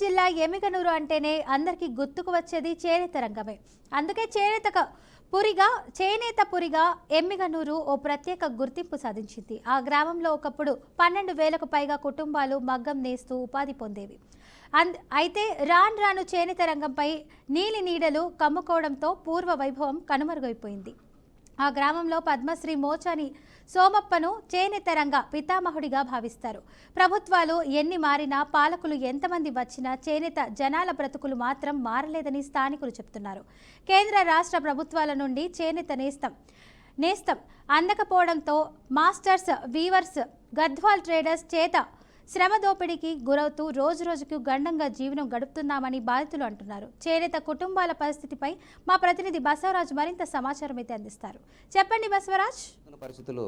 జిల్లా ఎమ్మిగనూరు అంటేనే అందరికీ గుర్తుకు వచ్చేది చేనేత రంగమే. అందుకే చేనేత పురిగా ఎమ్మిగనూరు ఓ ప్రత్యేక గుర్తింపు సాధించింది. ఆ గ్రామంలో ఒకప్పుడు 12,000కు పైగా కుటుంబాలు మగ్గం నేస్తూ ఉపాధి పొందేవి. అయితే రాను చేనేత రంగంపై నీలి నీడలు కమ్ముకోవడంతో పూర్వ వైభవం కనుమరుగైపోయింది. ఆ గ్రామంలో పద్మశ్రీ మోచాని సోమప్పను చేనేత రంగ పితామహుడిగా భావిస్తారు. ప్రభుత్వాలు ఎన్ని మారినా, పాలకులు ఎంతమంది వచ్చినా చేనేత జనాల బ్రతుకులు మాత్రం మారలేదని స్థానికులు చెప్తున్నారు. కేంద్ర రాష్ట్ర ప్రభుత్వాల నుండి చేనేత నేస్తం అందకపోవడంతో మాస్టర్స్, వీవర్స్, గద్వాల్ ట్రేడర్స్ చేత శ్రమ దోపిడీకి గురవుతూ రోజుకు గండంగా జీవనం గడుపుతున్నామని బాధితులు అంటున్నారు. చేనేత కుటుంబాల పరిస్థితిపై మా ప్రతినిధి బసవరాజ్ మరింత సమాచారం అయితే అందిస్తారు. చెప్పండి బసవరాజ్. పరిస్థితులు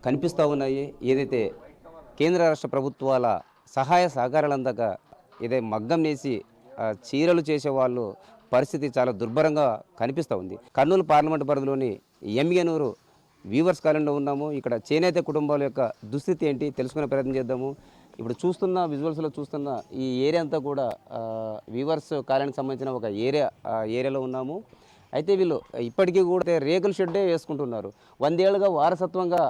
కనిపిస్తూ ఉన్నాయి. ఏదైతే కేంద్ర రాష్ట్ర ప్రభుత్వాల సహాయ సహకారాలు అందక ఏదైతే మగ్గం నేసి చీరలు చేసేవాళ్ళు పరిస్థితి చాలా దుర్భరంగా కనిపిస్తూ ఉంది. కర్నూలు పార్లమెంటు పరిధిలోని ఎమ్మిగనూరు వీవర్స్ కాలనీలో ఉన్నాము. ఇక్కడ చేనేత కుటుంబాల యొక్క దుస్థితి ఏంటి తెలుసుకునే ప్రయత్నం చేద్దాము. ఇప్పుడు చూస్తున్న విజువల్స్లో చూస్తున్న ఈ ఏరియా అంతా కూడా వీవర్స్ కాలనీకి సంబంధించిన ఒక ఏరియాలో ఉన్నాము. అయితే వీళ్ళు ఇప్పటికీ కూడా రేకుల షెడ్డే వేసుకుంటున్నారు. 100 ఏళ్ళుగా వారసత్వంగా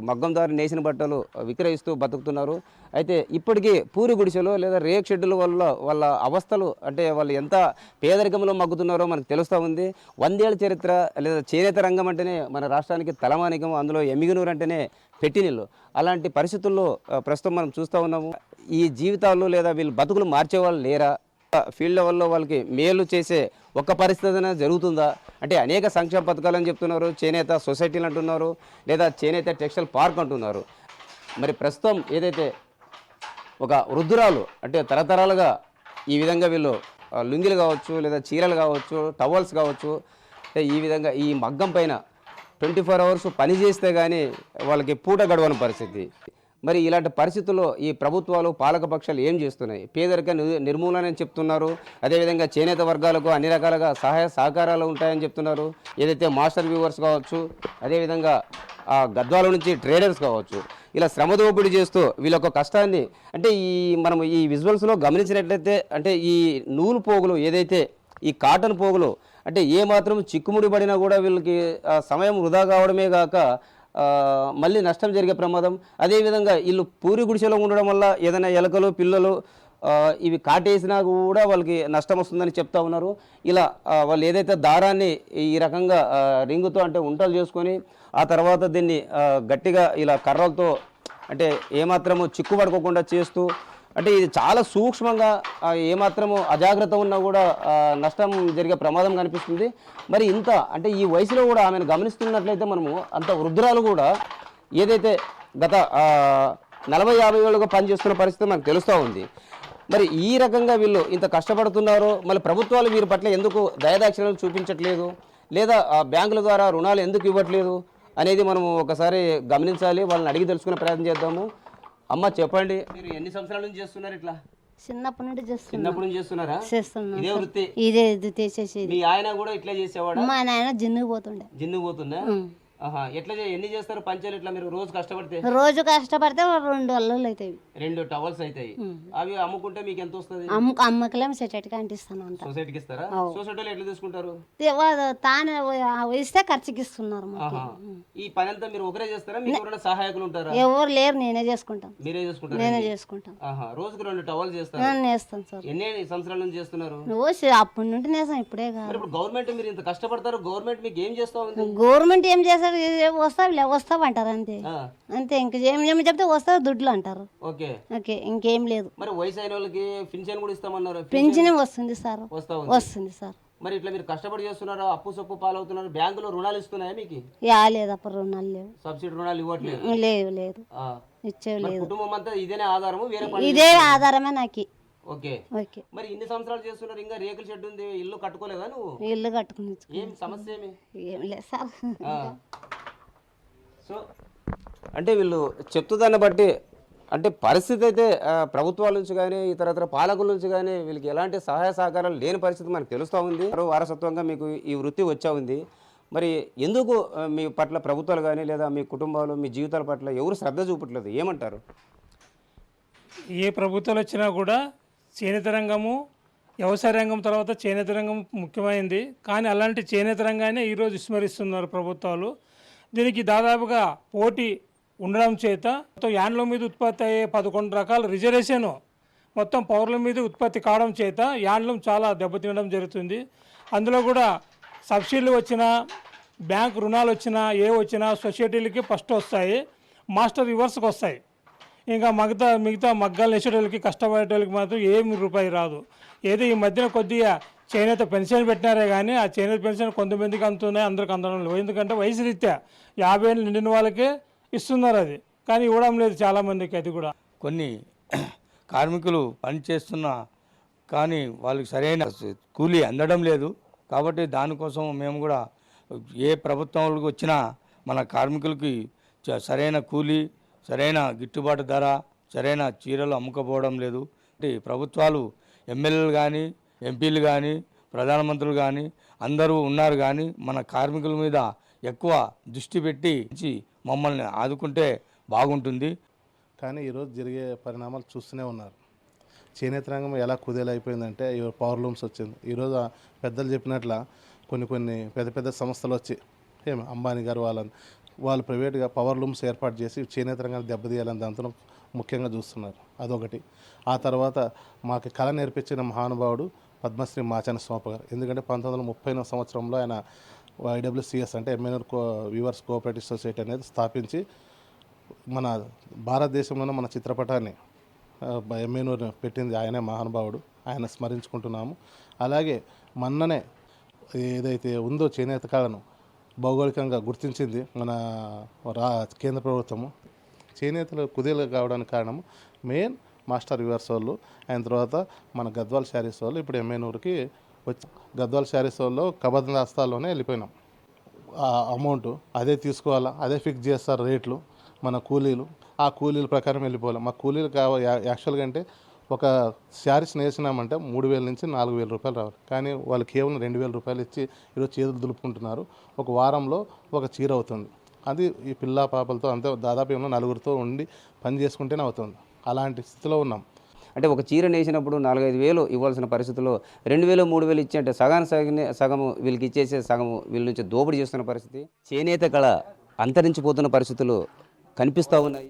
మగ్గం ద్వారా నేసిన బట్టలు విక్రయిస్తూ బతుకుతున్నారు. అయితే ఇప్పటికీ పూరి గుడిసెలు లేదా రేక్ షెడ్డుల వల్ల వాళ్ళ అవస్థలు, అంటే వాళ్ళు ఎంత పేదరికంలో మగ్గుతున్నారో మనకు తెలుస్తూ ఉంది. 100 ఏళ్ళ చరిత్ర లేదా చేనేత రంగం అంటేనే మన రాష్ట్రానికి తలమానికం, అందులో ఎమ్మిగనూరు అంటేనే పెట్టినిల్లు. అలాంటి పరిస్థితుల్లో ప్రస్తుతం మనం చూస్తూ ఉన్నాము. ఈ జీవితాల్లో లేదా వీళ్ళు బతుకులు మార్చేవాళ్ళు లేరా? ఫీల్డ్ లెవెల్లో వాళ్ళకి మేలు చేసే ఒక పరిస్థితి జరుగుతుందా? అంటే అనేక సంక్షేమ పథకాలని చెప్తున్నారు, చేనేత సొసైటీలు అంటున్నారు, లేదా చేనేత టెక్స్టైల్ పార్క్ అంటున్నారు. మరి ప్రస్తుతం ఏదైతే ఒక వృద్ధురాలు, అంటే తరతరాలుగా ఈ విధంగా వీళ్ళు లుంగిలు కావచ్చు, లేదా చీరలు కావచ్చు, టవల్స్ కావచ్చు, ఈ విధంగా ఈ మగ్గం పైన 24 అవర్స్ పని చేస్తే కానీ వాళ్ళకి పూట గడవని పరిస్థితి. మరి ఇలాంటి పరిస్థితుల్లో ఈ ప్రభుత్వాలు, పాలకపక్షాలు ఏం చేస్తున్నాయి? పేదరిక నిర్మూలన అని చెప్తున్నారు. అదేవిధంగా చేనేత వర్గాలకు అన్ని రకాలుగా సహాయ సహకారాలు ఉంటాయని చెప్తున్నారు. ఏదైతే మాస్టర్ వ్యూవర్స్ కావచ్చు, అదేవిధంగా గద్వాల నుంచి ట్రేడర్స్ కావచ్చు, ఇలా శ్రమ దోపిడీ చేస్తూ వీళ్ళ యొక్క కష్టాన్ని, అంటే మనం ఈ విజువల్స్లో గమనించినట్లయితే, అంటే ఈ నూలు పోగులు, ఏదైతే ఈ కాటన్ పోగులు, అంటే ఏమాత్రం చిక్కుముడి పడినా కూడా వీళ్ళకి సమయం వృధా కావడమే కాక మళ్ళీ నష్టం జరిగే ప్రమాదం. అదేవిధంగా వీళ్ళు పూరి గుడిసెలో ఉండడం వల్ల ఏదైనా ఎలకలు, పిల్లలు ఇవి కాటేసినా కూడా వాళ్ళకి నష్టం వస్తుందని చెప్తా ఉన్నారు. ఇలా వాళ్ళు ఏదైతే దారాన్ని ఈ రకంగా రింగుతో, అంటే ఉంటలు చేసుకొని ఆ తర్వాత దీన్ని గట్టిగా ఇలా కర్రలతో, అంటే ఏమాత్రము చిక్కుపడుకోకుండా చేస్తూ, అంటే ఇది చాలా సూక్ష్మంగా ఏమాత్రము అజాగ్రత్త ఉన్నా కూడా నష్టం జరిగే ప్రమాదం కనిపిస్తుంది. మరి ఇంత, అంటే ఈ వయసులో కూడా ఆమెను గమనిస్తున్నట్లయితే మనము అంత వృద్ధురాలు కూడా ఏదైతే గత 40-50 ఏళ్ళుగా పనిచేస్తున్న పరిస్థితి మనకు తెలుస్తూ ఉంది. మరి ఈ రకంగా వీళ్ళు ఇంత కష్టపడుతున్నారో, మళ్ళీ ప్రభుత్వాలు వీరి పట్ల ఎందుకు దయాదాక్షిణ్యాలు చూపించట్లేదు, లేదా బ్యాంకుల ద్వారా రుణాలు ఎందుకు ఇవ్వట్లేదు అనేది మనము ఒకసారి గమనించాలి. వాళ్ళని అడిగి తెలుసుకునే ప్రయత్నం చేద్దాము. అమ్మ చెప్పండి, మీరు ఎన్ని సంవత్సరాల నుంచి చేస్తున్నారు ఇట్లా? చిన్నప్పటి నుండి చిన్నప్పటి నుంచి చేస్తున్నారా? ఇదే వృత్తి? ఇదే చేసేది. మీ ఆయన కూడా ఇట్లా చేసేవాడు? మా నాయన జిన్నుకు పోతుండే. ఎట్లా ఎన్ని చేస్తారు పంచాలు? ఇట్లా మీరు రోజు కష్టపడితే 2 అల్లులు అవుతాయి, 2 టవల్స్ అవుతాయి. అవి అమ్ముకుంటే మీకు ఎంత వస్తుంది? అమ్మకలేము సొసైటీకి అంటిస్తాను. సొసైటీకి ఇస్తారా? సొసైటీలో ఎట్లా తీసుకుంటారు? తానే ఇస్తే ఖర్చుకి ఇస్తున్నారు. ఈ పని అంతా మీరు ఒకరే చేస్తారా? మీకు ఎవరైనా సహాయకులు ఉంటారా? ఎవరు లేరు, నేనే చేసుకుంటాను. మీరే చేసుకుంటారు? నేనే చేసుకుంటాను. రోజుకు 2 టవల్స్ చేస్తారు? నేస్తాను సార్. ఎన్ని సంవత్సరాల నుంచి చేస్తున్నారు? అప్పటి నుండి నేస్తాను, ఇప్పుడే కాదు. ఇప్పుడు గవర్నమెంట్, మీరు ఇంత కష్టపడతారు, గవర్నమెంట్ మీకు ఏం చేస్తా ఉంది? గవర్నమెంట్ ఏం చేస్తారు? వస్తావు అంటారు, అంతే. ఇంకేం చెప్తే వస్తావు దుడ్లు అంటారు. ఓకే, ఇంకేం లేదు. మరి వయసు అయిన వాళ్ళకి పింఛన్ కూడా ఇస్తామన్నారు. పింఛన్ వస్తుంది సార్, వస్తుంది సార్. మరి ఇట్లా మీరు కష్టపడి చేస్తున్నారు, అప్పు సొప్పు పాలవుతున్నారు. బ్యాంకులో రుణాలు ఇస్తున్నాయా మీకు? లేదు, అప్పుడు రుణాలు లేవు. సబ్సిడీ రుణాలు ఇవ్వట్లేదు? లేదు, ఇచ్చేవి లేదు. కుటుంబం అంతా ఇదేనే ఆధారము? ఇదే ఆధారమే నాకు. ఓకే. మరి ఇన్ని సంవత్సరాలు చేస్తున్నారు, ఇంకా రేకుల షెడ్ ఉంది, ఇల్లు కట్టుకోలేదా నువ్వు? ఇల్లు కట్టుకుని ఏం సమస్య ఏం లేదు సార్. సో అంటే వీళ్ళు చెప్తుందాన్ని బట్టి, అంటే పరిస్థితి అయితే ప్రభుత్వాల నుంచి కానీ ఇతర పాలకుల నుంచి కానీ వీళ్ళకి ఎలాంటి సహాయ సహకారాలు లేని పరిస్థితి మనకు తెలుస్తూ ఉంది. వారసత్వంగా మీకు ఈ వృత్తి వచ్చా ఉంది. మరి ఎందుకు మీ పట్ల ప్రభుత్వాలు కానీ లేదా మీ కుటుంబాలు, మీ జీవితాల పట్ల ఎవరు శ్రద్ధ చూపట్లేదు? ఏమంటారు? ఏ ప్రభుత్వాలు వచ్చినా కూడా చేనేత రంగము వ్యవసాయ రంగం తర్వాత చేనేత రంగం ముఖ్యమైనది. కానీ అలాంటి చేనేత రంగాన్ని ఈరోజు విస్మరిస్తున్నారు ప్రభుత్వాలు. దీనికి దాదాపుగా పోటీ ఉండడం చేత మొత్తం యాన్ల మీద ఉత్పత్తి అయ్యే 11 రకాల రిజర్వేషన్ మొత్తం పౌరుల మీద ఉత్పత్తి కావడం చేత యాన్లం చాలా దెబ్బతినడం జరుగుతుంది. అందులో కూడా సబ్సిడీలు వచ్చినా బ్యాంకు రుణాలు వచ్చినా వచ్చినా సొసైటీలకి ఫస్ట్ వస్తాయి, మాస్టర్ రివర్స్కి వస్తాయి. ఇంకా మిగతా మగ్గాలు వేసేటోళ్ళకి కష్టపడేటోళ్ళకి మాత్రం ఏమి రూపాయి రాదు. ఏదో ఈ మధ్యన కొద్దిగా చేనేత పెన్షన్ పెట్టినారే కానీ ఆ చేనేత పెన్షన్ కొంతమందికి అందుతున్నాయి, అందరికి అందడం లేదు. ఎందుకంటే వయసు రీత్యా 50 ఏళ్ళు నిండిన వాళ్ళకే ఇస్తున్నారు అది, కానీ ఇవ్వడం లేదు చాలామందికి. అది కూడా కొన్ని కార్మికులు పని చేస్తున్నా కానీ వాళ్ళకి సరైన కూలీ అందడం లేదు. కాబట్టి దానికోసం మేము కూడా ఏ ప్రభుత్వాలకు వచ్చినా మన కార్మికులకి సరైన కూలీ, సరైన గిట్టుబాటు ధర, సరైన చీరలు అమ్ముకపోవడం లేదు. ప్రభుత్వాలు ఎమ్మెల్యేలు కానీ ఎంపీలు కానీ ప్రధానమంత్రులు కానీ అందరూ ఉన్నారు, కానీ మన కార్మికుల మీద ఎక్కువ దృష్టి పెట్టి మమ్మల్ని ఆదుకుంటే బాగుంటుంది. కానీ ఈరోజు జరిగే పరిణామాలు చూస్తూనే ఉన్నారు. చేనేత రంగం ఎలా కుదేలైపోయిందంటే పవర్ లూమ్స్ వచ్చింది. ఈరోజు పెద్దలు చెప్పినట్ల కొన్ని పెద్ద సంస్థలు వచ్చి అంబానీ గారు వాళ్ళు ప్రైవేట్గా పవర్ లూమ్స్ ఏర్పాటు చేసి చేనేత రంగాన్ని దెబ్బతీయాలని దాంతో ముఖ్యంగా చూస్తున్నారు. అదొకటి. ఆ తర్వాత మాకు కళ నేర్పించిన మహానుభావుడు పద్మశ్రీ మాచాన సోమప్ప గారు. ఎందుకంటే 1930వ సంవత్సరంలో ఆయన IWCS అంటే ఎమ్మెనూర్ వీవర్స్ కోఆపరేటివ్ సొసైటీ అనేది స్థాపించి మన భారతదేశంలోనే మన చిత్రపటాన్ని ఎమ్మెనూర్ పెట్టింది ఆయనే మహానుభావుడు. ఆయన స్మరించుకుంటున్నాము. అలాగే మొన్ననే ఏదైతే ఉందో చేనేత కళను భౌగోళికంగా గుర్తించింది మన కేంద్ర ప్రభుత్వము. చేనేతలు కుదేలు కావడానికి కారణం మెయిన్ మాస్టర్ వ్యూవర్స్ వాళ్ళు, ఆయన తర్వాత మన గద్వాల్ శారీస్ వాళ్ళు ఇప్పుడు ఎమ్మెనూరుకి వచ్చి గద్వాల్ శారీస్ వాళ్ళు కబద్ద హస్తాల్లోనే వెళ్ళిపోయినాం. ఆ అమౌంట్ అదే తీసుకోవాలా, అదే ఫిక్స్ చేస్తారు రేట్లు, మన కూలీలు ఆ కూలీల ప్రకారం వెళ్ళిపోవాలి. మా కూలీలు యాక్చువల్గా అంటే ఒక శారీస్ నేసినామంటే 3,000 నుంచి 4,000 రూపాయలు రావాలి. కానీ వాళ్ళు కేవలం 2,000 రూపాయలు ఇచ్చి ఈరోజు చేతులు దులుపుకుంటున్నారు. ఒక వారంలో ఒక చీర అవుతుంది. అది ఈ పిల్ల పాపలతో అంతే దాదాపు ఏమన్నా 4గురితో ఉండి పని చేసుకుంటేనే అవుతుంది. అలాంటి స్థితిలో ఉన్నాం. అంటే ఒక చీర నేసినప్పుడు 4-5 వేలు ఇవ్వాల్సిన పరిస్థితుల్లో 2,000 3,000 ఇచ్చి అంటే సగము వీళ్ళకి ఇచ్చేసే సగము వీళ్ళ నుంచి దోపిడీ చేస్తున్న పరిస్థితి. చేనేత కళ అంతరించిపోతున్న పరిస్థితులు కనిపిస్తూ ఉన్నాయి.